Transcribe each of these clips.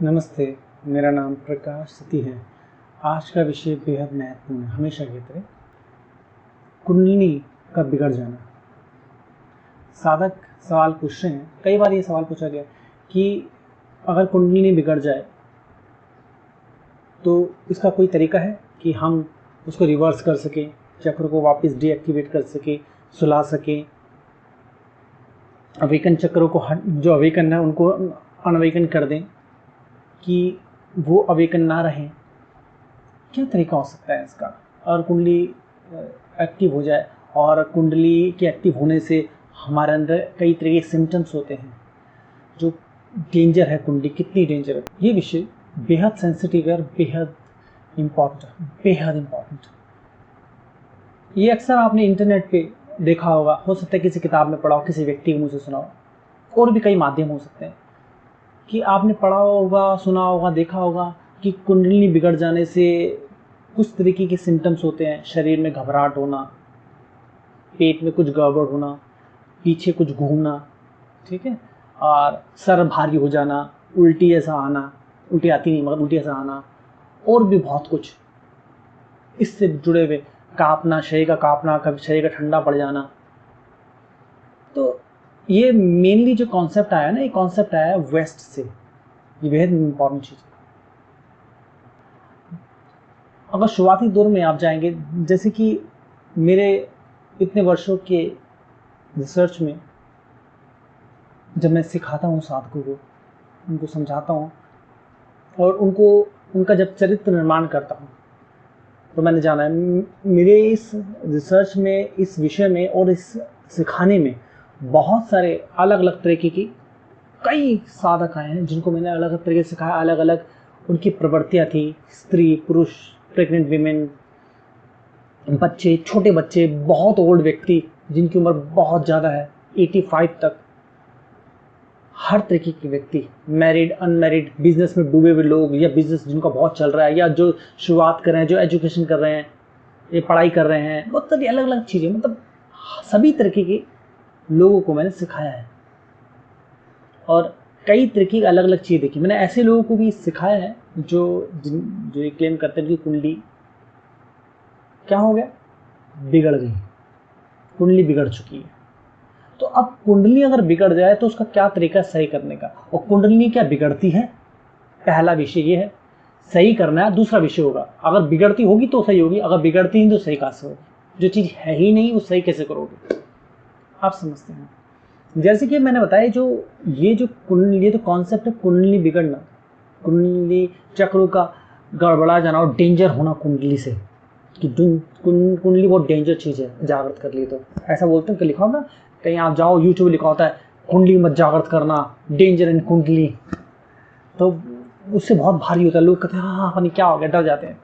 नमस्ते, मेरा नाम प्रकाश सती है। आज का विषय बेहद महत्वपूर्ण है, हमेशा की तरह कुंडलिनी का बिगड़ जाना। साधक सवाल पूछ रहे हैं, कई बार ये सवाल पूछा गया कि अगर कुंडलिनी बिगड़ जाए तो इसका कोई तरीका है कि हम उसको रिवर्स कर सकें, चक्र को वापस डीएक्टिवेट कर सकें, सुला सकें, अवेकन चक्रों को जो अवेकन है उनको अनअवेकन कर दें कि वो अवेकन ना रहें। क्या तरीका हो सकता है इसका? और कुंडली एक्टिव हो जाए, और कुंडली के एक्टिव होने से हमारे अंदर कई तरह के सिम्टम्स होते हैं। जो डेंजर है कुंडली, कितनी डेंजर है, ये विषय बेहद सेंसिटिव है और बेहद इम्पॉर्टेंट। ये अक्सर आपने इंटरनेट पे देखा होगा, हो सकता है किसी किताब में पढ़ा हो, किसी व्यक्ति के मुँह से सुना हो, और भी कई माध्यम हो सकते हैं कि आपने पढ़ा होगा, सुना होगा, देखा होगा कि कुंडलिनी बिगड़ जाने से कुछ तरीके के सिम्टम्स होते हैं। शरीर में घबराहट होना, पेट में कुछ गड़बड़ होना, पीछे कुछ घूमना, ठीक है, और सर भारी हो जाना, उल्टी ऐसा आना, उल्टी आती नहीं मगर उल्टी ऐसा आना, और भी बहुत कुछ इससे जुड़े हुए, कांपना, शरीर का कांपना, कभी शरीर का ठंडा पड़ जाना। तो ये मेनली जो कॉन्सेप्ट आया ना, ये कॉन्सेप्ट आया वेस्ट से। ये बेहद इम्पॉर्टेंट चीज़ है। अगर शुरुआती दौर में आप जाएंगे, जैसे कि मेरे इतने वर्षों के रिसर्च में, जब मैं सिखाता हूँ साधकों को, उनको समझाता हूँ और उनका जब चरित्र निर्माण करता हूँ, तो मैंने जाना है मेरे इस रिसर्च में, इस विषय में और इस सिखाने में बहुत सारे अलग अलग तरीके की कई साधक आए हैं जिनको मैंने अलग अलग तरीके से सिखाया। अलग अलग उनकी प्रवृत्तियाँ थी, स्त्री, पुरुष, प्रेग्नेंट विमेन, बच्चे, छोटे बच्चे, बहुत ओल्ड व्यक्ति जिनकी उम्र बहुत ज़्यादा है, 85 तक, हर तरीके के व्यक्ति, मैरिड, अनमैरिड, बिजनेस में डूबे हुए लोग, या बिजनेस जिनका बहुत चल रहा है, या जो शुरुआत कर रहे हैं, जो एजुकेशन कर रहे हैं, ये पढ़ाई कर रहे हैं, बहुत सारी अलग अलग चीज़ें, मतलब सभी तरीके के लोगों को मैंने सिखाया है और कई तरीके की अलग अलग चीज़ें देखी। मैंने ऐसे लोगों को भी सिखाया है जो ये क्लेम करते हैं कि कुंडली क्या हो गया, बिगड़ गई, कुंडली बिगड़ चुकी है। तो अब कुंडली अगर बिगड़ जाए तो उसका क्या तरीका सही करने का, और कुंडली क्या बिगड़ती है, पहला विषय ये है, सही करना है। दूसरा विषय होगा, अगर बिगड़ती होगी तो सही होगी, अगर बिगड़ती नहीं तो सही कहाँ से होगी? जो चीज़ है ही नहीं वो सही कैसे करोगे? आप समझते हैं। जैसे कि मैंने बताया, ये जो कॉन्सेप्ट है कुंडली बिगड़ना, कुंडली चक्रों का गड़बड़ा जाना और डेंजर होना कुंडली से, कि कुंडली बहुत डेंजर चीज़ है, जागृत कर ली तो ऐसा बोलते हैं कि लिखा होगा कहीं, आप जाओ यूट्यूब लिखा होता है कुंडली मत जागृत करना, डेंजर इन कुंडली, तो उससे बहुत भारी होता है। लोग कहते हैं हाँ पता नहीं क्या हो गया, डर जाते हैं।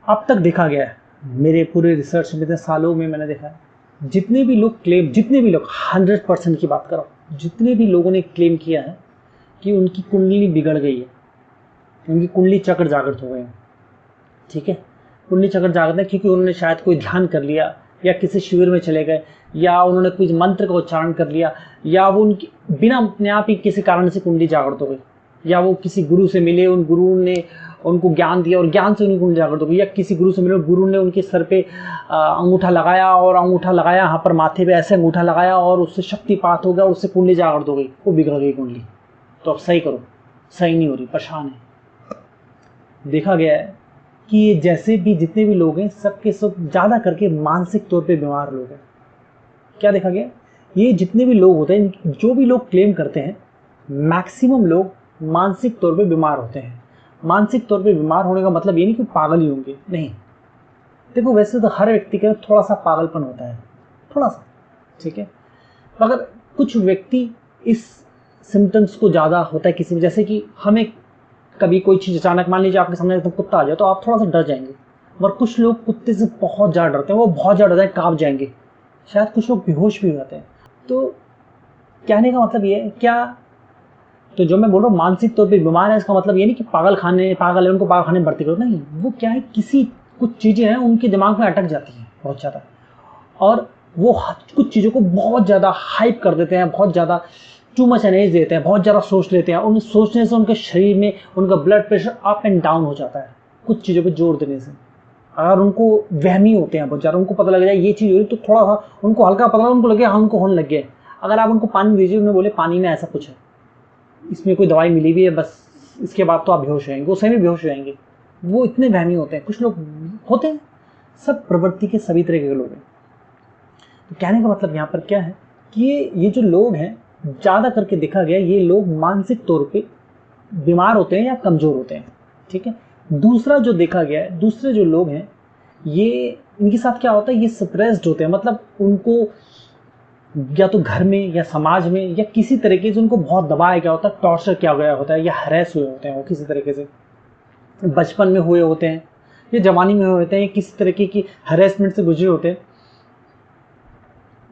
अब तक देखा गया है, मेरे पूरे रिसर्च में, इतने सालों में मैंने देखा है, जितने भी लोग 100% की बात करो, जितने भी लोगों ने क्लेम किया है कि उनकी कुंडली बिगड़ गई है, उनकी कुंडली चक्र जागृत हो गए हैं, ठीक है, कुंडली चक्र जागृत है क्योंकि उन्होंने शायद कोई ध्यान कर लिया, या किसी शिविर में चले गए, या उन्होंने कुछ मंत्र का उच्चारण कर लिया, या वो उनकी बिना अपने आप ही किसी कारण से कुंडली जागृत हो गई, या वो किसी गुरु से मिले, उन गुरु ने उनको ज्ञान दिया और ज्ञान से उनकी कुंडली जागृत हो गई, या किसी गुरु से मिले, गुरु ने उनके सर पे अंगूठा लगाया, और अंगूठा लगाया यहाँ पर माथे पे ऐसे अंगूठा लगाया और उससे शक्तिपात हो गया और उससे कुंडली जागृत हो गई, वो बिगड़ गई कुंडली। तो अब सही करो, सही नहीं हो रही, परेशान है। देखा गया है कि ये जैसे भी जितने भी लोग हैं, सबके सब ज़्यादा करके मानसिक तौर पे बीमार लोग हैं। क्या देखा गया, ये जितने भी लोग होते हैं, जो भी लोग क्लेम करते हैं, मैक्सिमम लोग मानसिक तौर पे बीमार होते हैं। मानसिक तौर पे बीमार होने का मतलब ये नहीं कि पागल ही होंगे, नहीं। देखो वैसे तो हर व्यक्ति का थोड़ा सा पागलपन होता है, थोड़ा सा, ठीक है, मगर कुछ व्यक्ति इस सिम्टम्स को ज़्यादा होता है किसी में। जैसे कि हमें कभी कोई चीज़ अचानक, मान लीजिए आपके सामने तो कुत्ता आ जाए तो आप थोड़ा सा डर जाएंगे, मगर कुछ लोग कुत्ते से बहुत ज़्यादा डरते हैं, वो बहुत ज़्यादा डरते हैं, काँप जाएंगे, शायद कुछ लोग बेहोश भी हो जाते हैं। तो कहने का मतलब ये है क्या, तो जो मैं बोल रहा हूँ मानसिक तौर पे बीमार है, इसका मतलब ये नहीं कि पागल है उनको पागल खाने में भर्ती करो, नहीं। वो क्या है, कुछ चीज़ें हैं उनके दिमाग में अटक जाती हैं बहुत ज़्यादा, और वो कुछ चीज़ों को बहुत ज़्यादा हाइप कर देते हैं, बहुत ज़्यादा टू मच एनर्जी देते हैं, बहुत ज़्यादा सोच लेते हैं, उन सोचने से उनके शरीर में उनका blood pressure up and down हो जाता है कुछ चीज़ों पे जोर देने से। अगर उनको वहमी होते हैं बहुत ज़्यादा, उनको पता लग जाए ये चीज़ हो रही तो थोड़ा सा उनको हल्का पता लगा, उनको लगे हाँ उनको होने लग गया। अगर आप उनको पानी दीजिए, उन्हें बोले पानी में ऐसा कुछ है, इसमें कोई दवाई मिली हुई है, बस इसके बाद तो आप बेहोश हो जाएंगे, वो सही में बेहोश हो जाएंगे। वो इतने वहमी होते हैं, कुछ लोग होते हैं, सब प्रवृत्ति के सभी तरह के लोग हैं। तो कहने का मतलब यहाँ पर क्या है कि ये जो लोग हैं, ज़्यादा करके देखा गया ये लोग मानसिक तौर पे बीमार होते हैं या कमज़ोर होते हैं, ठीक है। दूसरा जो देखा गया है, दूसरे जो लोग हैं ये इनके साथ क्या होता है, ये सप्रेस्ड होते हैं, मतलब उनको या तो घर में या समाज में या किसी तरीके से उनको बहुत दबाया गया होता है, टॉर्चर किया गया होता है या हरेस हुए होते हैं, वो किसी तरीके से बचपन में हुए होते हैं या जवानी में हुए होते हैं या किसी तरीके की हरेसमेंट से गुजरे होते हैं।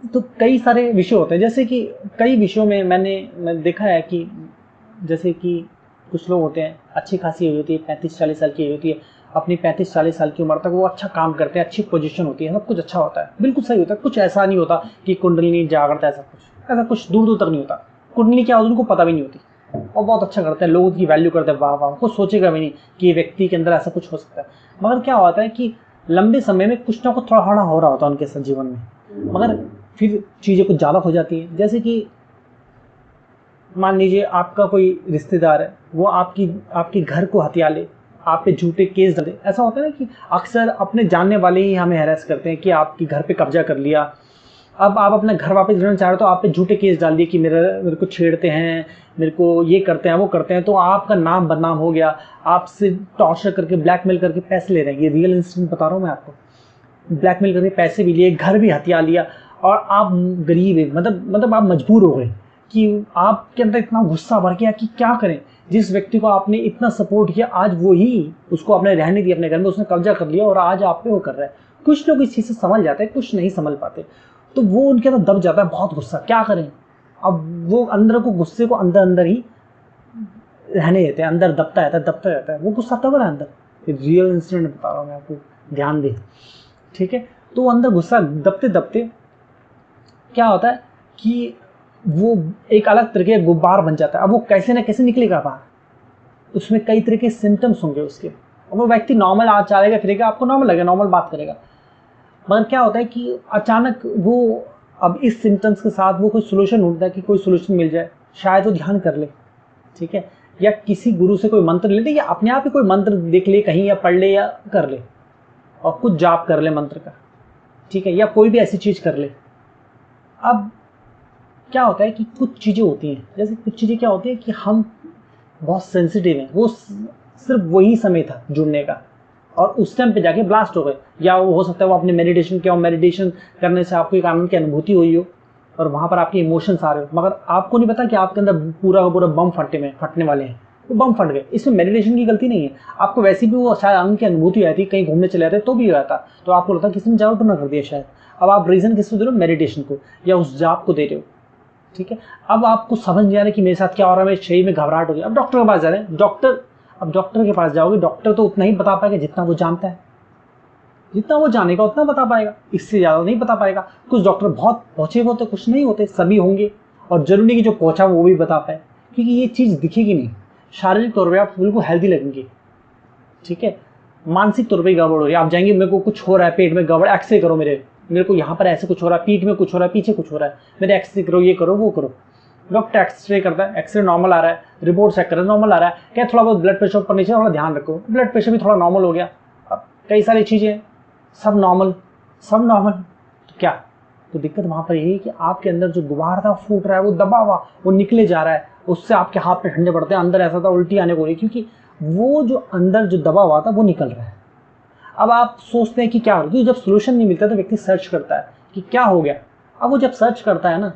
तो कई सारे विषय होते हैं, जैसे कि कई विषयों में मैंने देखा है कि जैसे कि कुछ लोग होते हैं, अच्छी खासी हुई होती है, 35-40 साल की हुई होती है, अपनी 35-40 साल की उम्र तक वो अच्छा काम करते हैं, अच्छी पोजीशन होती है, सब कुछ अच्छा होता है, बिल्कुल सही होता है, कुछ ऐसा नहीं होता कि कुंडली जागृत ऐसा कुछ दूर दूर तक नहीं होता। कुंडली क्या होती है उनको पता भी नहीं होती, और बहुत अच्छा करते हैं, लोगों की वैल्यू करते हैं, वाह वाह, कुछ सोचेगा भी नहीं कि व्यक्ति के अंदर ऐसा कुछ हो सकता है। मगर क्या होता है कि लंबे समय में कुछ ना कुछ थोड़ा थोड़ा हो रहा होता है उनके साथ जीवन में, मगर फिर चीज़ें कुछ ज़्यादा हो जाती हैं। जैसे कि मान लीजिए आपका कोई रिश्तेदार है, वो आपके घर को हथिया ले, आप पे झूठे केस डाले। ऐसा होता है ना कि अक्सर अपने जानने वाले ही हमें हैरेस करते हैं कि आपके घर पे कब्जा कर लिया, अब आप अपना घर वापस लेना चाह रहे हो तो आप पे झूठे केस डाल दिए कि मेरे को छेड़ते हैं, मेरे को ये करते हैं वो करते हैं, तो आपका नाम बदनाम हो गया, आपसे टॉर्चर करके ब्लैकमेल करके पैसे ले रहे हैं। ये रियल इंसिडेंट बता रहा हूँ मैं आपको, ब्लैकमेल करके पैसे भी लिए, घर भी हथिया लिया, और आप गरीब है, मतलब आप मजबूर हो गए कि आपके अंदर इतना गुस्सा भर गया कि क्या करें। जिस व्यक्ति को आपने इतना सपोर्ट किया, आज वो ही उसको आपने रहने दिया अपने घर में, उसने कब्जा कर लिया और आज आप पे वो कर रहा है। कुछ लोग इस चीज़ से संभल जाते हैं, कुछ नहीं संभल पाते, तो वो उनके अंदर दब जाता है बहुत गुस्सा, क्या करें। अब वो अंदर को गुस्से को अंदर अंदर ही रहने देते हैं, अंदर दबता रहता है, वो गुस्सा तब रहा अंदर। रियल इंसिडेंट बता रहा हूँ मैं आपको, ध्यान दें, ठीक है। तो अंदर गुस्सा दबते दबते क्या होता है कि वो एक अलग तरह के गुब्बार बन जाता है। अब वो कैसे ना कैसे निकलेगा बाहर, उसमें कई तरह के सिम्टम्स होंगे उसके, और वो व्यक्ति नॉर्मल आज चलेगा फिरेगा, आपको नॉर्मल लगेगा, नॉर्मल बात करेगा, मगर क्या होता है कि अचानक वो अब इस सिम्टम्स के साथ वो कोई सोल्यूशन ढूंढता है कि कोई सोल्यूशन मिल जाए, शायद वो ध्यान कर ले, ठीक है, या किसी गुरु से कोई मंत्र ले ले, या अपने आप ही कोई मंत्र देख ले कहीं या पढ़ ले या कर ले, और कुछ जाप कर ले मंत्र का, ठीक है, या कोई भी ऐसी चीज़ कर ले। अब क्या होता है कि कुछ चीज़ें होती हैं, जैसे कुछ चीज़ें क्या होती है कि हम बहुत सेंसिटिव हैं, वो सिर्फ वही समय था जुड़ने का और उस टाइम पे जाके ब्लास्ट हो गए, या वो हो सकता है वो आपने मेडिटेशन किया हो, मेडिटेशन करने से आपको एक आनंद की अनुभूति हुई हो और वहाँ पर आपके इमोशंस आ रहे हो, मगर आपको नहीं पता कि आपके अंदर पूरा का पूरा बम फटने वाले हैं, वो बम फट गए। इसमें मेडिटेशन की गलती नहीं है, आपको वैसे भी वो शायद आनंद की अनुभूति आई थी, कहीं घूमने चले जाते तो भी हुआ था, तो आपको लगता किसी ने जाओ तो ना कर दिया शायद। अब आप रीज़न किसको दे रहे हो, मेडिटेशन को या उस जाप को दे रहे हो, ठीक है। अब आपको समझ नहीं आ रहा कि मेरे साथ क्या हो रहा है, मेरे शरीर में घबराहट हो गई, अब डॉक्टर के पास जा रहे हैं, अब डॉक्टर के पास जाओगे, डॉक्टर तो उतना ही बता पाएगा जितना वो जानता है, जितना वो जानेगा उतना बता पाएगा, इससे ज़्यादा नहीं बता पाएगा। कुछ डॉक्टर बहुत पहुँचे होते, कुछ नहीं होते, सभी होंगे, और जरूरी नहीं कि जो पहुँचा वो भी बता पाए, क्योंकि ये चीज़ दिखेगी नहीं। शारीरिक तौर पर आप बिल्कुल हेल्दी लगेंगे, ठीक है, मानसिक तौर पर गड़बड़ हो रही है, आप जाएंगे मेरे को कुछ हो रहा है पेट में गड़बड़, एक्सरे करो, मेरे को यहाँ पर ऐसे कुछ हो रहा है, पीठ में कुछ हो रहा है, पीछे कुछ हो रहा है, मेरे एक्सरे करो, ये करो वो करो। डॉक्टर एक्सरे करता है, एक्सरे नॉर्मल आ रहा है, रिपोर्ट चेक कर रहा है नॉर्मल आ रहा है, क्या थोड़ा बहुत ब्लड प्रेशर ऊपर नीचे, थोड़ा ध्यान रखो, ब्लड प्रेशर भी थोड़ा नॉर्मल हो गया, अब कई सारी चीज़ें सब नॉर्मल, तो क्या, तो दिक्कत वहाँ पर यही है कि आपके अंदर जो गुबार था फूट रहा है, वो दबा हुआ वो निकले जा रहा है, उससे आपके हाथ पे ठंडे पड़ते हैं, अंदर ऐसा था उल्टी आने को रही, क्योंकि वो जो अंदर जो दबा हुआ था वो निकल रहा है। अब आप सोचते हैं कि क्या हो, क्योंकि जब सोल्यूशन नहीं मिलता तो व्यक्ति सर्च करता है कि क्या हो गया। अब वो जब सर्च करता है ना,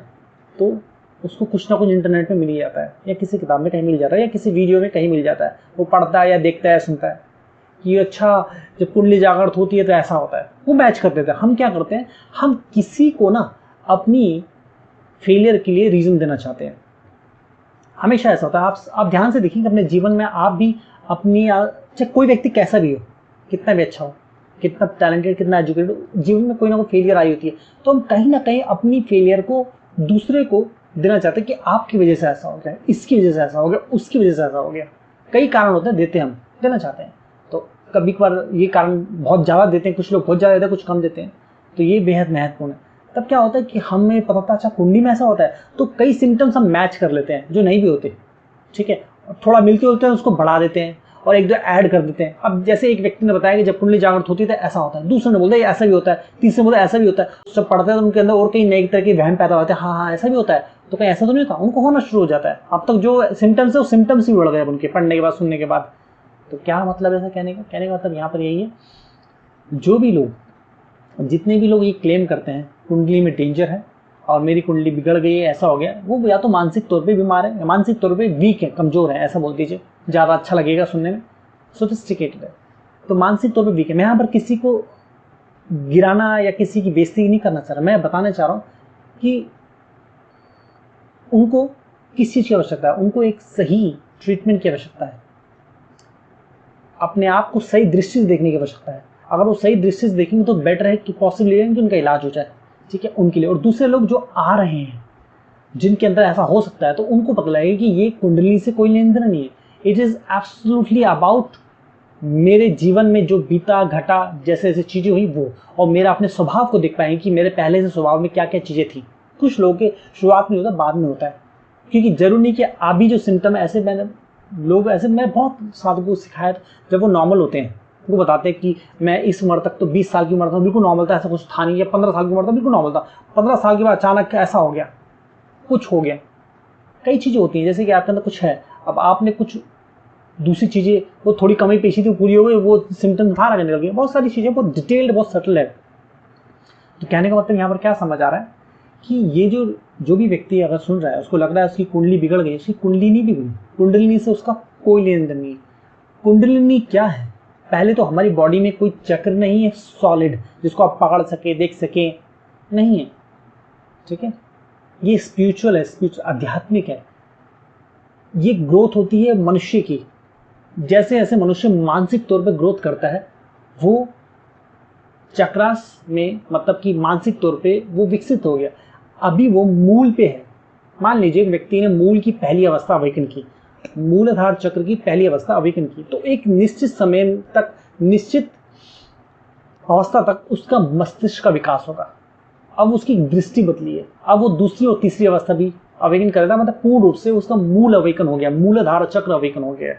तो उसको कुछ ना कुछ इंटरनेट में मिल ही जाता है, या किसी किताब में कहीं मिल जाता है, या किसी वीडियो में कहीं मिल जाता है, वो पढ़ता है या देखता है सुनता है कि अच्छा जब कुंडली जागृत होती है तो ऐसा होता है, वो मैच कर देते हैं। हम क्या करते हैं, हम किसी को ना अपनी फेलियर के लिए रीज़न देना चाहते हैं, हमेशा ऐसा होता है। आप ध्यान से देखेंगे अपने जीवन में, आप भी अपनी, चाहे कोई व्यक्ति कैसा भी हो, कितना भी अच्छा हो, कितना टैलेंटेड, कितना एजुकेटेड, जीवन में कोई ना कोई फेलियर आई होती है, तो हम कहीं ना कहीं अपनी फेलियर को दूसरे को देना चाहते हैं कि आपकी वजह से ऐसा हो गया, इसकी वजह से ऐसा हो गया, उसकी वजह से ऐसा हो गया। कई कारण होते हैं, देते हम, देना चाहते हैं। तो कभी कभार ये कारण बहुत ज़्यादा देते हैं, कुछ लोग बहुत ज़्यादा देते हैं, कुछ कम देते हैं, तो ये बेहद महत्वपूर्ण है। तब क्या होता है कि हमें पता था अच्छा कुंडली में ऐसा होता है, तो कई सिम्टम्स हम मैच कर लेते हैं जो नहीं भी होते, ठीक है, थोड़ा मिलते होते हैं उसको बढ़ा देते हैं और एक दो ऐड कर देते हैं। अब जैसे एक व्यक्ति ने बताया कि जब कुंडली जागृत होती है तो ऐसा होता है, दूसरे ने बोलता है ऐसा भी होता है, तीसरे ने बोलता है ऐसा भी होता है। सब पढ़ते हैं तो उनके अंदर और कई नई तरह के वहम पैदा होते हैं, हाँ हाँ ऐसा भी होता है, तो कहीं ऐसा तो नहीं होता, उनको होना शुरू हो जाता है। अब तक जो सिम्टम्स है वो सिम्टम्स ही बढ़ गए उनके पढ़ने के बाद, सुनने के बाद। तो क्या मतलब ऐसा कहने का मतलब यहाँ पर यही है, जो भी लोग, जितने भी लोग ये क्लेम करते हैं कुंडली में डेंजर है और मेरी कुंडली बिगड़ गई है, ऐसा हो गया, वो या तो मानसिक तौर पे बीमार है, या मानसिक तौर पे वीक है, कमजोर है, ऐसा बोल दीजिए, ज़्यादा अच्छा लगेगा सुनने में, सोफिस्टिकेटेड है, तो मानसिक तौर पे वीक है। मैं यहाँ पर किसी को गिराना या किसी की बेइज्जती नहीं करना चाह रहा, मैं बताना चाह रहा हूँ कि उनको किस चीज़ की आवश्यकता है, उनको एक सही ट्रीटमेंट की आवश्यकता है, अपने आप को सही दृष्टि से देखने की आवश्यकता है। अगर वो सही दृष्टि से देखेंगे तो बेटर है कि पॉसिबल है कि उनका इलाज हो जाए, ठीक है, उनके लिए। और दूसरे लोग जो आ रहे हैं जिनके अंदर ऐसा हो सकता है, तो उनको पता लगेगा कि ये कुंडली से कोई लेन देन नहीं है, इट इज़ एब्सोल्युटली अबाउट मेरे जीवन में जो बीता घटा, जैसे जैसे चीज़ें हुई वो, और मेरा अपने स्वभाव को देख पाएंगे कि मेरे पहले से स्वभाव में क्या क्या चीज़ें थी। कुछ लोगों के शुरुआत में होता है, बाद में होता है, क्योंकि जरूरी नहीं कि अभी जो सिम्टम है, ऐसे मैंने मैं बहुत साधु को सिखाया था, जब वो नॉर्मल होते हैं वो बताते हैं कि मैं इस उम्र तक तो 20 साल की उम्र था बिल्कुल नॉर्मल था, ऐसा कुछ था नहीं, या 15 साल की उम्र था बिल्कुल नॉर्मल था, 15 साल के बाद अचानक ऐसा हो गया, कुछ हो गया। कई चीज़ें होती हैं, जैसे कि आपके अंदर कुछ है, अब आपने कुछ दूसरी चीज़ें, वो थोड़ी कमी पेशी थी पूरी हो गई, वो सिम्टम्स बाहर आने लग गए, बहुत सारी चीज़ें, बहुत डिटेल्ड, बहुत सटल है। तो कहने का मतलब यहाँ पर क्या समझ आ रहा है कि ये जो भी व्यक्ति अगर सुन रहा है, उसको लग रहा है उसकी कुंडली बिगड़ गई, उसकी कुंडली नहीं बिगड़ी, कुंडलिनी से उसका कोई लेन देन नहीं। कुंडलिनी क्या है? पहले तो हमारी बॉडी में कोई चक्र नहीं है सॉलिड जिसको आप पकड़ सके, देख सके, नहीं है, ठीक है। ये स्पिरिचुअल है, स्पिरिचुअल आध्यात्मिक है। ये ग्रोथ होती है मनुष्य की, जैसे जैसे मनुष्य मानसिक तौर पर ग्रोथ करता है, वो चक्रास में, मतलब कि मानसिक तौर पे वो विकसित हो गया, अभी वो मूल पे है। मान लीजिए एक व्यक्ति ने मूल की पहली अवस्था अवेकन की, मूलाधार चक्र की पहली अवस्था अवेकन की, तो एक निश्चित समय तक, निश्चित अवस्था तक उसका मस्तिष्क का विकास होगा। अब उसकी दृष्टि बदली है, अब वो दूसरी और तीसरी अवस्था भी अवेकन करेगा, मतलब पूर्ण रूप से उसका मूल अवेकन हो गया, मूलाधार चक्र अवेकन हो गया।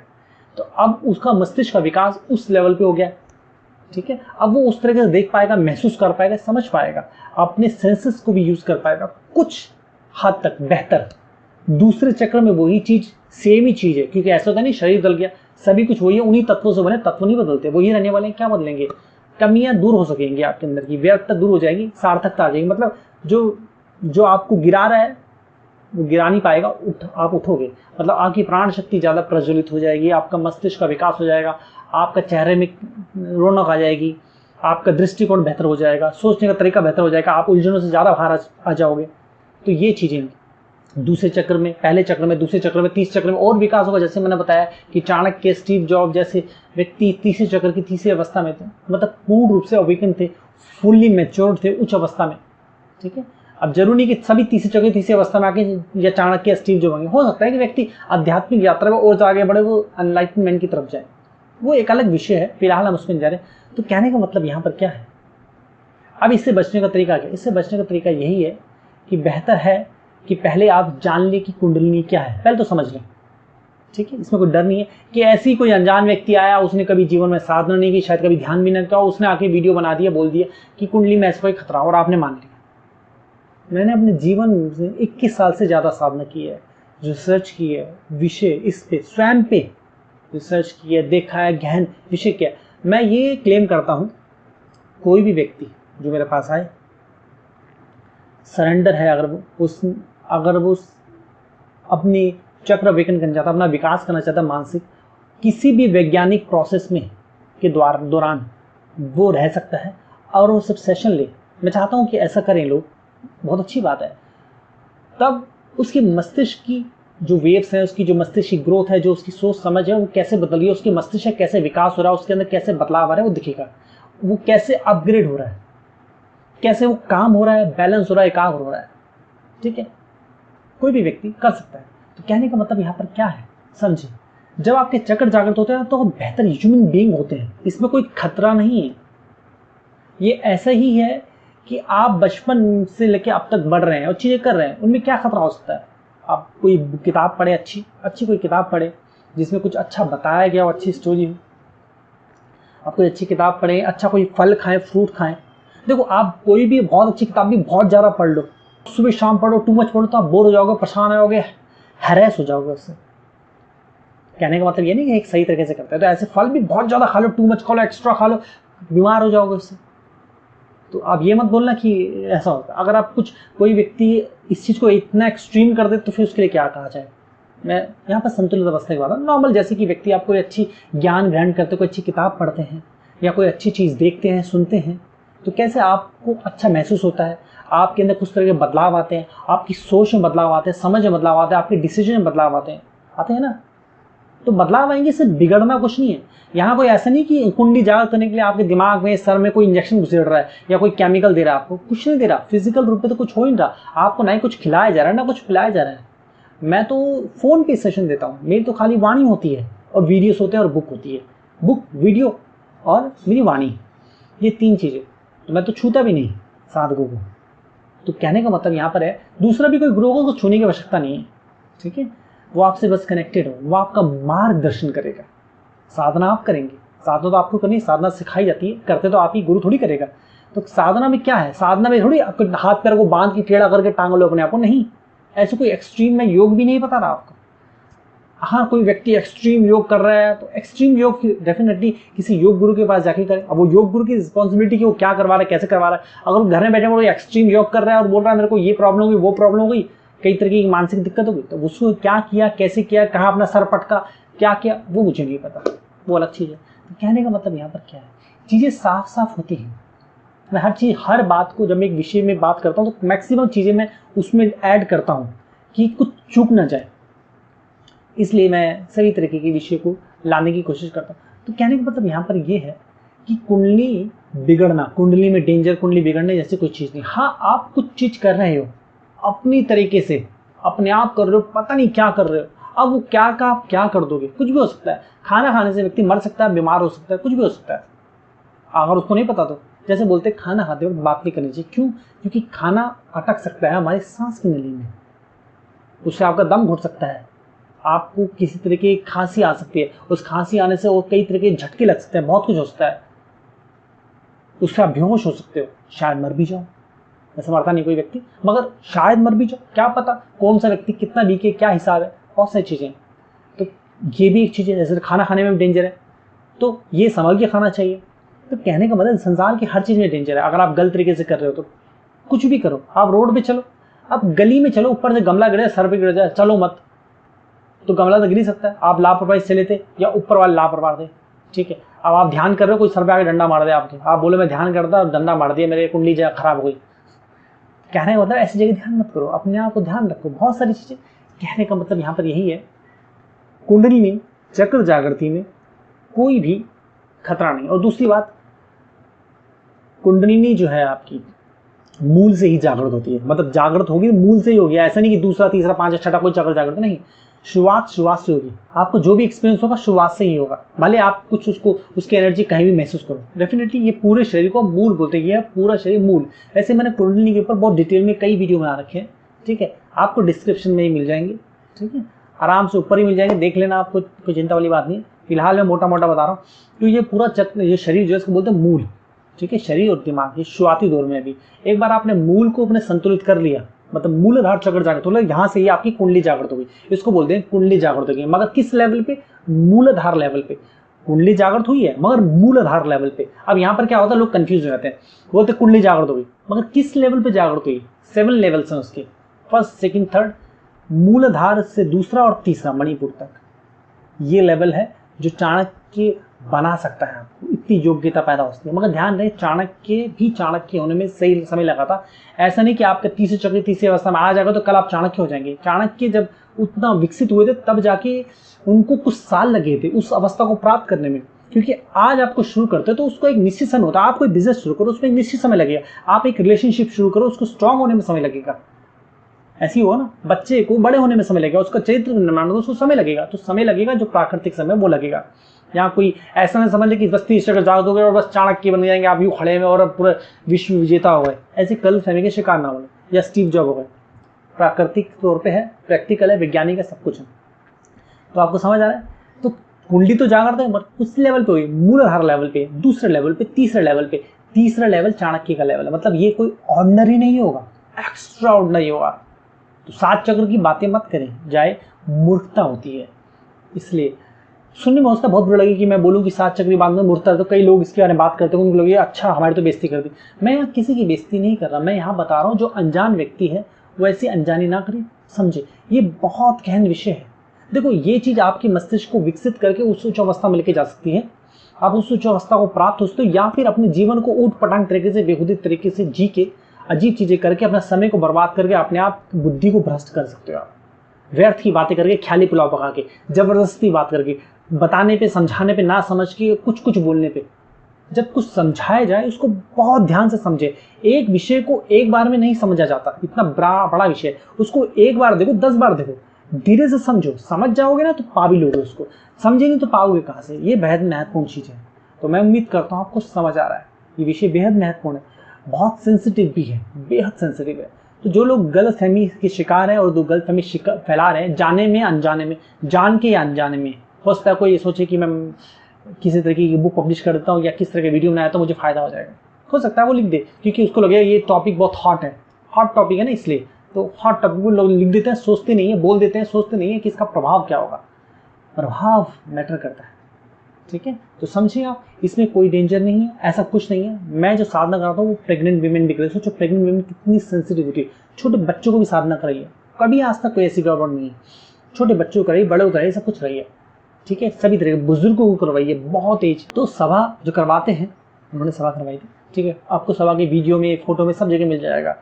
तो अब उसका मस्तिष्क का विकास उस लेवल पे हो गया, ठीक है। अब वो उस तरह से देख पाएगा, महसूस कर पाएगा, समझ पाएगा, अपने सेंसेस को भी यूज कर पाएगा कुछ हद तक बेहतर। दूसरे चक्र में वही चीज, सेम ही चीज है, क्योंकि ऐसा होता नहीं शरीर बदल गया, सभी कुछ वही है, उन्हीं तत्वों से बने, तत्व नहीं बदलते, वही रहने वाले हैं, क्या बदलेंगे। कमियां दूर हो सकेंगी आपके अंदर की, व्यर्थता दूर हो जाएगी, सार्थकता आ जाएगी। मतलब जो आपको गिरा रहा है वो गिरा नहीं पाएगा, आप उठोगे, मतलब आपकी प्राण शक्ति ज्यादा प्रज्वलित हो जाएगी, आपका मस्तिष्क का विकास हो जाएगा, आपका चेहरे में रौनक आ जाएगी, आपका दृष्टिकोण बेहतर हो जाएगा, सोचने का तरीका बेहतर हो जाएगा, आप उलझनों से ज़्यादा बाहर आ जाओगे। तो ये चीज़ें दूसरे चक्र में, पहले चक्र में, दूसरे चक्र में, तीसरे चक्र में और विकास होगा। जैसे मैंने बताया कि चाणक्य, स्टीव जॉब जैसे व्यक्ति तीसरे चक्र की तीसरी अवस्था में थे, मतलब पूर्ण रूप से अवेकन थे, फुल्ली मैच्योर्ड थे, उच्च अवस्था में, ठीक है। अब जरूरी नहीं कि सभी तीसरे चक्र तीसरी अवस्था में आके या चाणक्य, स्टीव जॉब होंगे, हो सकता है कि व्यक्ति आध्यात्मिक यात्रा में और आगे बढ़े, वो एनलाइटनमेंट की तरफ जाए, वो एक अलग विषय है, फिलहाल हम उसमें जा रहे हैं। तो कहने का मतलब यहाँ पर क्या है, अब इससे बचने का तरीका क्या? इससे बचने का तरीका यही है कि बेहतर है कि पहले आप जान ले कि कुंडलिनी क्या है, पहले तो समझ लें, ठीक है। इसमें कोई डर नहीं है कि ऐसी कोई अनजान व्यक्ति आया, उसने कभी जीवन में साधना नहीं की, शायद कभी ध्यान भी नहीं किया, उसने आके वीडियो बना दिया, बोल दिया कि कुंडली में ऐसा कोई खतरा, और आपने मान लिया। मैंने अपने जीवन में 21 साल से ज़्यादा साधना की है, रिसर्च की है, विषय इस पे, स्वयं पे रिसर्च की है, देखा है, गहन विषय क्या। मैं ये क्लेम करता हूँ, कोई भी व्यक्ति जो मेरे पास आए, सरेंडर है, अगर वो अपनी चक्र अवेकन करना चाहता, अपना विकास करना चाहता मानसिक, किसी भी वैज्ञानिक प्रोसेस में के दौरान वो रह सकता है और वो सब सेशन ले। मैं चाहता हूँ कि ऐसा करें लोग, बहुत अच्छी बात है। तब उसके मस्तिष्क की जो वेव्स हैं, उसकी जो मस्तिष्क की ग्रोथ है, जो उसकी सोच समझ है, वो कैसे बदल रही है, उसके मस्तिष्क का कैसे विकास हो रहा है, उसके अंदर कैसे बदलाव आ रहा है, वो दिखेगा। वो कैसे अपग्रेड हो रहा है, कैसे वो काम हो रहा है, बैलेंस हो रहा है, एकाग्र हो रहा है, ठीक है। कोई भी व्यक्ति कर सकता है। तो कहने का मतलब यहाँ पर क्या है, समझे, जब आपके चक्र जागृत होते हैं तो वो बेहतर ह्यूमन बीइंग होते हैं, इसमें कोई खतरा नहीं है। ये ऐसा ही है कि आप बचपन से लेकर अब तक बढ़ रहे हैं और चीज़ें कर रहे हैं, उनमें क्या खतरा हो सकता है। आप कोई किताब पढ़े, अच्छी कोई किताब पढ़े जिसमें कुछ अच्छा बताया गया हो, अच्छी स्टोरी हो, आप कोई अच्छी किताब पढ़ें, अच्छा कोई फल खाएं, फ्रूट खाएं। देखो, आप कोई भी बहुत अच्छी किताब भी बहुत ज़्यादा पढ़ लो, सुबह शाम पढ़ो, टू मच पढ़ो, तो आप बोर हो जाओगे, परेशान होगे, हैरेस हो जाओगे उससे। कहने का मतलब ये नहीं कि एक सही तरीके से करते हैं। तो ऐसे फल भी बहुत ज़्यादा खा लो, टू मच खा लो, एक्स्ट्रा खा लो, बीमार हो जाओगे उससे। तो आप ये मत बोलना कि ऐसा होता है। अगर आप कोई व्यक्ति इस चीज़ को इतना एक्सट्रीम कर दे तो फिर उसके लिए क्या कहा जाए। मैं यहाँ पर संतुलित अवस्था की बात है, नॉर्मल, जैसे कि व्यक्ति आप कोई अच्छी ज्ञान ग्रहण करते, कोई अच्छी किताब पढ़ते हैं या कोई अच्छी चीज़ देखते हैं, सुनते हैं, तो कैसे आपको अच्छा महसूस होता है, आपके अंदर कुछ तरह के बदलाव आते हैं, आपकी सोच में बदलाव आते हैं, समझ में बदलाव आते हैं, आपके डिसीजन में बदलाव आते हैं ना। तो बदलाव आएंगे, सिर्फ बिगड़ना कुछ नहीं है। यहाँ कोई ऐसा नहीं कि कुंडली जागृत करने के लिए आपके दिमाग में, सर में कोई इंजेक्शन घुसेड़ रहा है या कोई केमिकल दे रहा है आपको, कुछ नहीं दे रहा। फिजिकल रूप में तो कुछ हो ही नहीं रहा आपको, ना ही कुछ खिलाया जा रहा है ना कुछ पिलाया जा रहा है। मैं तो फ़ोन पे सेशन देता हूँ, मेरी तो खाली वाणी होती है और वीडियोस होते हैं और बुक होती है। बुक, वीडियो और मेरी वाणी, ये 3 चीज़ें। तो मैं तो छूता भी नहीं साधकों को। तो कहने का मतलब यहाँ पर है, दूसरा भी कोई गुरु को छूने की आवश्यकता नहीं है, ठीक है। वो आपसे बस कनेक्टेड हो, वो आपका मार्गदर्शन करेगा। साधना आप करेंगे, साधना तो आपको करनी, साधना सिखाई जाती है, करते तो आप ही, गुरु थोड़ी करेगा। तो साधना में क्या है, साधना में थोड़ी हाथ पैर को बांध के टेढ़ा करके टांग लो अपने आप को, नहीं। ऐसे कोई एक्सट्रीम में योग भी नहीं बता रहा आपको। हाँ, कोई व्यक्ति एक्सट्रीम योग कर रहा है तो एक्सट्रीम योग डेफिनेटली किसी योग गुरु के पास जाके करे। अब वो योग गुरु की रिस्पॉन्सिबिलिटी कि वो क्या करवा रहा है, कैसे करवा रहा है। अगर वो घर में बैठे वो एक्सट्रीम योग कर रहा है और बोल रहा है मेरे को ये प्रॉब्लम हुई, वो प्रॉब्लम हो गई, कई तरह की मानसिक दिक्कत हो गई, तो उसको क्या किया, कैसे किया, कहाँ अपना सर पटका, क्या किया, वो मुझे नहीं पता, वो अलग चीज़ है। तो कहने का मतलब यहाँ पर क्या है, चीज़ें साफ साफ होती हैं। मैं हर बात को, जब मैं एक विषय में बात करता हूँ तो मैक्सिमम चीज़ें मैं उसमें ऐड करता हूँ कि कुछ चूक ना जाए, इसलिए मैं सभी तरीके के विषय को लाने की कोशिश करता हूँ। तो कहने का मतलब यहाँ पर ये है कि कुंडली बिगड़ना, कुंडली में डेंजर, कुंडली बिगड़ने जैसी कोई चीज़ नहीं। हाँ, आप कुछ चीज़ कर रहे हो अपनी तरीके से, अपने आप कर रहे हो, पता नहीं क्या कर रहे हो। अब वो क्या का आप क्या कर दोगे, कुछ भी हो सकता है। खाना खाने से व्यक्ति मर सकता है, बीमार हो सकता है, कुछ भी हो सकता है अगर उसको नहीं पता तो। जैसे बोलते हैं खाना खाते वक्त बात नहीं करनी चाहिए, क्यों? क्योंकि खाना अटक सकता है हमारी सांस की नली में, उससे आपका दम घुट सकता है, आपको किसी तरह की खांसी आ सकती है, उस खांसी आने से और कई तरह के झटके लग सकते हैं, बहुत कुछ हो सकता है, उससे आप बेहोश हो सकते हो, शायद मर भी जाओ। ऐसा मरता नहीं कोई व्यक्ति, मगर शायद मर भी जाओ, क्या पता कौन सा व्यक्ति कितना वीक है, क्या हिसाब है, बहुत सारी चीज़ें। तो ये भी एक चीज़ है, जैसे खाना खाने में भी डेंजर है, तो ये संभल के खाना चाहिए। तो कहने का मतलब संसार की हर चीज़ में डेंजर है। अगर आप गलत तरीके से कर रहे हो तो कुछ भी करो, आप रोड पे चलो, आप गली में चलो, ऊपर से गमला गिरे, सर पे गिर जाए, चलो मत, तो गमला तो गिर ही सकता है। आप लापरवाही से लेते या ऊपर वाले लापरवाह थे, ठीक है। अब आप ध्यान कर रहे हो, कोई सर पे आके डंडा मार दे आपके, आप बोले मैं ध्यान करता और डंडा मार दिया, मेरे कुंडली जगह खराब हो गई। कहने का मतलब ऐसी जगह ध्यान मत करो, अपने आप को ध्यान रखो, बहुत सारी चीज़ें। कहने का मतलब यहाँ पर यही है, कुंडली में, चक्र जागृति में कोई भी खतरा नहीं। और दूसरी बात, कुंडलिनी जो है आपकी मूल से ही जागृत होती है, मतलब जागृत होगी मूल से ही होगी। ऐसा नहीं कि दूसरा तीसरा पांचवा छठा कोई चक्र जागृत नहीं, शुरुआत से होगी। आपको जो भी एक्सपीरियंस होगा शुरुआत से ही होगा, भले आप कुछ उसकी एनर्जी कहीं भी महसूस करो। डेफिनेटली ये पूरे शरीर को मूल बोलते हैं, ये पूरा शरीर मूल। वैसे मैंने कुंडलिनी के ऊपर बहुत डिटेल में कई वीडियो बना रखे हैं, ठीक है, आपको डिस्क्रिप्शन में ही मिल जाएंगे, ठीक है, आराम से ऊपर ही मिल जाएंगे, देख लेना, आपको कोई चिंता वाली बात नहीं। फिलहाल मैं मोटा मोटा बता रहा हूँ। तो ये पूरा चक्र, ये शरीर जो है इसको बोलते हैं मूल, ठीक है, शरीर और दिमाग, ये शुरुआती दौर में भी एक बार आपने मूल को अपने संतुलित कर लिया, मतलब मूलाधार चक्र जागृत हो, यहाँ से ही आपकी कुंडली जागृत होगी, इसको बोलते हैं कुंडली जागृत होगी। मगर किस लेवल पे? मूलाधार लेवल पे कुंडली जागृत हुई है, मगर मूलाधार लेवल पे। अब यहाँ पर क्या होता है, लोग कंफ्यूज हो जाते हैं, बोलते कुंडली जागृत होगी, मगर किस लेवल पे जागृत हुई? 7 लेवल्स हैं उसके, फर्स्ट, सेकंड, थर्ड, मूलाधार से दूसरा और तीसरा मणिपुर तक। ये लेवल है जो चाणक्य बना सकता है, आपको इतनी योग्यता पैदा होती है। मगर ध्यान रहे, चाणक्य होने में सही समय लगा था। ऐसा नहीं कि आपके तीसरे चक्र तीसरी अवस्था में आ जाएगा तो कल आप चाणक्य हो जाएंगे। चाणक्य जब उतना विकसित हुए थे तब जाके उनको कुछ साल लगे थे उस अवस्था को प्राप्त करने में। क्योंकि आज आपको शुरू करते तो उसको एक निश्चित समय होता है। आप कोई बिजनेस शुरू करो, उसमें एक निश्चित समय लगेगा। आप एक रिलेशनशिप शुरू करो, उसको स्ट्रांग होने में समय लगेगा। ऐसी होगा ना, बच्चे को बड़े होने में समय लगेगा, उसका चरित्र निर्माण में उसको समय लगेगा, तो समय लगेगा जो प्राकृतिक समय वो लगेगा। यहाँ कोई ऐसा नहीं समझ ले कि बस्ती स्ट्रगल जाग दोगे और बस चाणक्य बन जाएंगे आप, यूँ खड़े में और पूरा विश्व विजेता हो गए, ऐसे कल फहमी के शिकार ना बने, या स्टीव जॉब हो गए। प्राकृतिक तौर पे है, प्रैक्टिकल है, वैज्ञानिक है, सब कुछ है। तो आपको समझ आ रहा है। तो कुंडली तो जागृत है, बट उस लेवल पे हुई, मूलाधार लेवल पे, दूसरे लेवल पे, तीसरे लेवल पे। तीसरा लेवल चाणक्य का लेवल है, मतलब ये कोई ऑर्डिनरी नहीं होगा, एक्स्ट्रा ऑर्डिनरी होगा। तो 7 चक्र की बातें मत करें, जाए मूर्खता होती है। इसलिए सुनने में उसका बहुत बुरा लगे कि मैं बोलूँ कि 7 चक्र की बात में मूर्खता है, तो कई लोग इसके बारे में बात करते हैं, उनको लोग ये अच्छा हमारी तो बेइज्जती कर दी। मैं यहाँ किसी की बेइज्जती नहीं कर रहा, मैं यहाँ बता रहा हूँ जो अनजान व्यक्ति है वो ऐसी अनजानी ना करे, समझे। ये बहुत गहन विषय है। देखो ये चीज आपके मस्तिष्क को विकसित करके उस उच्च अवस्था में लेके जा सकती है। आप उस उच्च अवस्था को प्राप्त हो सकते हो, या फिर अपने जीवन को ऊट पटांग तरीके से, बेहुदी तरीके से जी के, अजीब चीजें करके, अपना समय को बर्बाद करके अपने आप बुद्धि को भ्रष्ट कर सकते हो आप, व्यर्थ की बातें करके, ख्याली पुलाव पका के, जबरदस्ती बात करके, बताने पे, समझाने पे, ना समझ के, कुछ कुछ बोलने पे। जब कुछ समझाया जाए उसको बहुत ध्यान से समझे। एक विषय को एक बार में नहीं समझा जाता, इतना बड़ा विषय, उसको एक बार देखो, 10 बार देखो, धीरे से समझो। समझ जाओगे ना तो पा भी लोगे उसको, समझे नहीं तो पाओगे कहाँ से। ये बेहद महत्वपूर्ण चीज है। तो मैं उम्मीद करता हूँ आपको समझ आ रहा है। ये विषय बेहद महत्वपूर्ण है, बहुत सेंसिटिव भी है, बेहद सेंसिटिव है। तो जो लोग गलतफहमी के शिकार हैं और जो गलतफहमी फैला रहे हैं, जाने में अनजाने में, जान के या अनजाने में, हो सकता है कोई ये सोचे कि मैं किसी तरह की बुक पब्लिश कर देता हूँ या किस तरह के वीडियो बनाया तो मुझे फायदा हो जाएगा। हो सकता है वो लिख दे, क्योंकि उसको लगेगा ये टॉपिक बहुत हॉट है, हॉट टॉपिक है ना, इसलिए। तो हॉट टॉपिक को लोग लिख देते हैं, सोचते नहीं है, बोल देते हैं, सोचते नहीं है कि इसका प्रभाव क्या होगा। प्रभाव मैटर करता है, ठीक है। तो समझिए आप, इसमें कोई डेंजर नहीं है, ऐसा कुछ नहीं है। मैं जो साधना कराता हूँ वो प्रेग्नेंट वीमेन भी करे। सोचो प्रेग्नेंट वीमेन कितनी सेंसिटिविटी, छोटे बच्चों को भी साधना कराइए, कभी आज तक कोई ऐसी गड़बड़ नहीं है। छोटे बच्चों को कराइए, बड़े को कराइए, सब कुछ कराइए, ठीक है, सभी तरह के बुजुर्गों को करवाइए, बहुत एज। तो सभा जो करवाते हैं, उन्होंने सभा करवाई थी, ठीक है, आपको सभा के वीडियो में, फोटो में, सब जगह मिल जाएगा।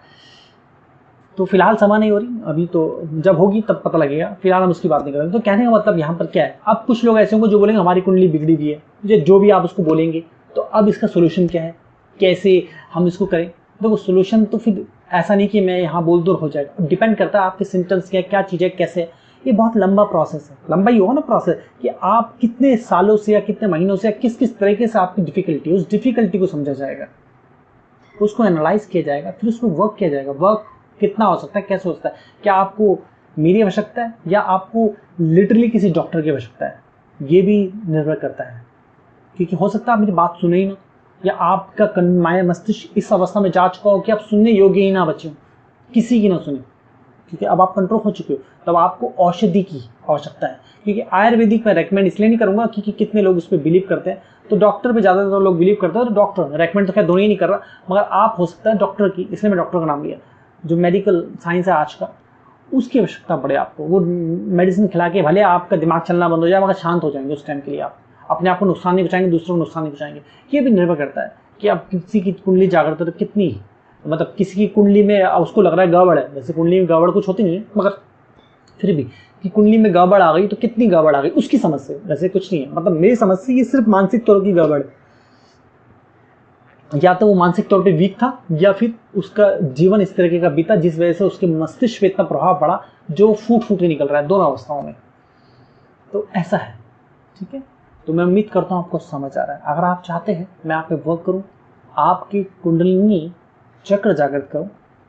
तो फिलहाल सभा नहीं हो रही अभी, तो जब होगी तब पता लगेगा, फिलहाल हम उसकी बात नहीं करेंगे। तो कहने का मतलब यहाँ पर क्या है, अब कुछ लोग ऐसे होंगे जो बोलेंगे हमारी कुंडली बिगड़ी हुई है, जो भी आप उसको बोलेंगे। तो अब इसका सोल्यूशन क्या है, कैसे हम इसको करें। देखो सोल्यूशन तो फिर ऐसा नहीं कि मैं यहाँ बोल दूर हो जाएगा, डिपेंड करता है आपके सिम्टम्स क्या चीज़ है, कैसे। ये बहुत लंबा प्रोसेस है, लंबा ही होगा ना प्रोसेस, कि आप कितने सालों से या कितने महीनों से या किस किस तरीके से आपकी डिफिकल्टी, उस डिफिकल्टी को समझा जाएगा, उसको एनालाइज किया जाएगा, फिर उसको वर्क किया जाएगा। वर्क कितना हो सकता है, कैसे हो सकता है, क्या आपको मेरी आवश्यकता है या आपको लिटरली किसी डॉक्टर की आवश्यकता है, ये भी निर्भर करता है। क्योंकि हो सकता है आप मेरी बात सुने ही ना, या आपका माया मस्तिष्क इस अवस्था में जा चुका हो कि आप सुनने योग्य ही ना बचे हो, किसी की ना सुने, क्योंकि अब आप कंट्रोल हो चुके हो। तब आपको औषधि की आवश्यकता है। क्योंकि आयुर्वेदिक मैं रेकमेंड इसलिए नहीं करूंगा क्योंकि कितने लोग उस पर बिलीव करते हैं, तो डॉक्टर पे ज़्यादातर लोग बिलीव करते हैं, तो डॉक्टर रेकमेंड तो खैर दोनों ही नहीं कर रहा, मगर आप हो सकता है डॉक्टर की, इसलिए मैं डॉक्टर का नाम लिया। जो मेडिकल साइंस है आज का, उसकी आवश्यकता पड़े आपको। वो मेडिसिन खिला के भले आपका दिमाग चलना बंद हो जाए, मगर शांत हो जाएंगे उस टाइम के लिए। आप अपने आप को नुकसान नहीं पहुँचाएंगे, दूसरों को नुकसान नहीं पहुँचाएंगे। ये भी निर्भर करता है कि आप किसी की कुंडली जागृत है कितनी, मतलब किसी की कुंडली में उसको लग रहा है गड़बड़ है, जैसे कुंडली में गड़बड़ कुछ होती नहीं है, मगर फिर भी कि कुंडली में गड़बड़ आ गई तो कितनी गड़बड़ आ गई उसकी समझ से, वैसे कुछ नहीं है। मतलब मेरी समझ से ये सिर्फ मानसिक तौर की गड़बड़ है, या तो वो मानसिक तौर पे वीक था या फिर उसका जीवन इस तरीके का बीता जिस वजह से उसके मस्तिष्क पे इतना प्रभाव पड़ा जो फूट फूट के निकल रहा है दोनों अवस्थाओं में। तो ऐसा है, ठीक है। तो मैं उम्मीद करता हूँ आपको समझ आ रहा है। अगर आप चाहते हैं मैं आप पे वर्क करूँ, आपकी कुंडलिनी चक्र जागृत करो,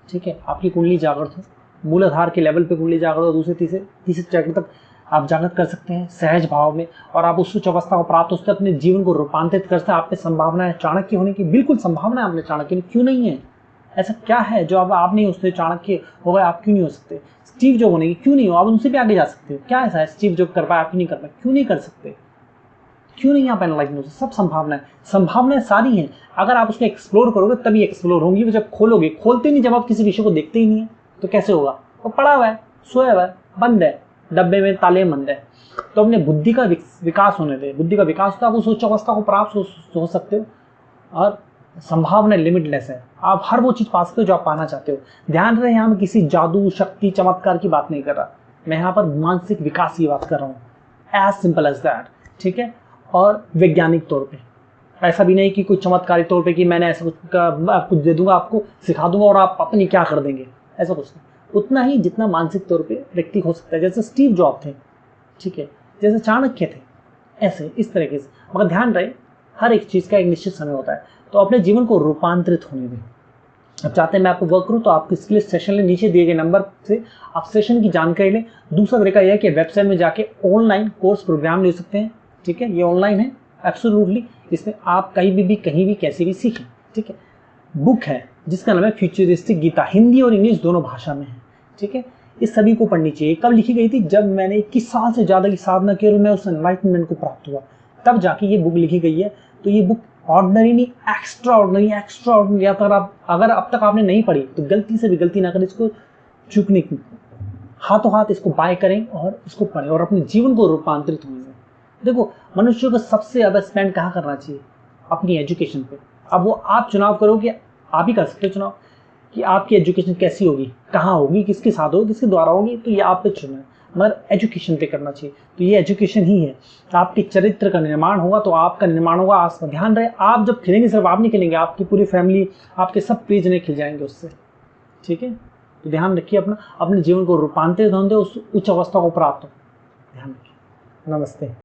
ठीक है, आपकी कुंडली जागृत हो, मूलाधार के लेवल पे कुंडली जागृत हो, दूसरे तीसरे चक्र तक आप जागृत कर सकते हैं सहज भाव में, और आप उस उच्च अवस्था को प्राप्त होते अपने जीवन को रूपांतरित कर सकते हैं। आप में संभावना है चाणक्य होने की, बिल्कुल संभावना है आप में चाणक्य, क्यों नहीं है। ऐसा क्या है जो अब आप नहीं हो सकते, चाणक्य हो गए आप क्यों नहीं हो सकते, स्टीव जॉब होने की क्यों नहीं हो, आप उनसे भी आगे जा सकते हो। क्या ऐसा है स्टीव जॉब कर पाए आप नहीं कर पाए, क्यों नहीं कर सकते, क्यों नहीं आप एनालाइज हो, सब संभावनाएं सारी हैं। अगर आप उसको एक्सप्लोर करोगे तभी एक्सप्लोर होंगी, वो जब खोलोगे, खोलते नहीं, जब आप किसी विषय को देखते ही नहीं है तो कैसे होगा। वो पड़ा हुआ है, सोया हुआ है, बंद है, डब्बे में ताले बंद है। तो अपने बुद्धि का विकास होने दे, बुद्धि का विकास होता है, आप उस उच्च अवस्था को प्राप्त हो सकते हो, और संभावना लिमिटलेस है। आप हर वो चीज पा सकते हो जो आप पाना चाहते हो। ध्यान रहे यहाँ मैं किसी जादू शक्ति चमत्कार की बात नहीं कर रहा, मैं यहाँ पर मानसिक विकास की बात कर रहा हूँ, एज सिंपल एज दैट, ठीक है। और वैज्ञानिक तौर पे, ऐसा भी नहीं कि कुछ चमत्कारी तौर पे कि मैंने ऐसा कुछ दे दूंगा आपको, सिखा दूंगा और आप अपनी क्या कर देंगे, ऐसा कुछ नहीं। उतना ही जितना मानसिक तौर पे व्यक्ति हो सकता है। जैसे स्टीव जॉब थे, ठीक है, जैसे चाणक्य थे, ऐसे इस तरीके से। मगर ध्यान रहे हर एक चीज़ का एक निश्चित समय होता है, तो अपने जीवन को रूपांतरित होने दें। अब चाहते हैं मैं आपको वर्क करूँ तो आप इसके लिए सेशन लें, नीचे दिए गए नंबर से आप सेशन की जानकारी लें। दूसरा तरीका यह है कि वेबसाइट में जाके ऑनलाइन कोर्स प्रोग्राम ले सकते हैं, ठीक है, ये ऑनलाइन है एब्सोल्युटली, इसमें आप कहीं भी कैसे भी सीखें, ठीक है। बुक है जिसका नाम है फ्यूचरिस्टिक गीता, हिंदी और इंग्लिश दोनों भाषा में है, ठीक है। इस सभी को पढ़नी चाहिए। कब लिखी गई थी? जब मैंने 21 साल से ज़्यादा की साधना की और मैं उस एनलाइटमेंट को प्राप्त हुआ, तब जाके ये बुक लिखी गई है। तो ये बुक ऑर्डिनरी नहीं, एक्स्ट्रा ऑर्डिनरी। अगर अब तक आपने नहीं पढ़ी तो गलती से भी गलती ना करें, इसको चूकने की, हाथों हाथ इसको बाय करें और इसको पढ़ें और अपने जीवन को रूपांतरित होने दें। देखो, मनुष्य को सबसे ज़्यादा स्पेंड कहाँ करना चाहिए? अपनी एजुकेशन पे। अब वो आप चुनाव करो कि आप ही कर सकते हो चुनाव कि आपकी एजुकेशन कैसी होगी, कहाँ होगी, किसके साथ होगी, किसके द्वारा होगी, तो ये आप पे चुनना है, मगर एजुकेशन पे करना चाहिए। तो ये एजुकेशन ही है, आपके चरित्र का निर्माण होगा तो आपका निर्माण होगा। आस में ध्यान रहे, आप जब खिलेंगे सिर्फ आप नहीं खिलेंगे, आपकी पूरी फैमिली, आपके सब प्रियजन खिल जाएंगे उससे, ठीक है। तो ध्यान रखिए अपने जीवन को रूपांतरित होने दे, उस उच्च अवस्था को प्राप्त हो। ध्यान रखिए। नमस्ते।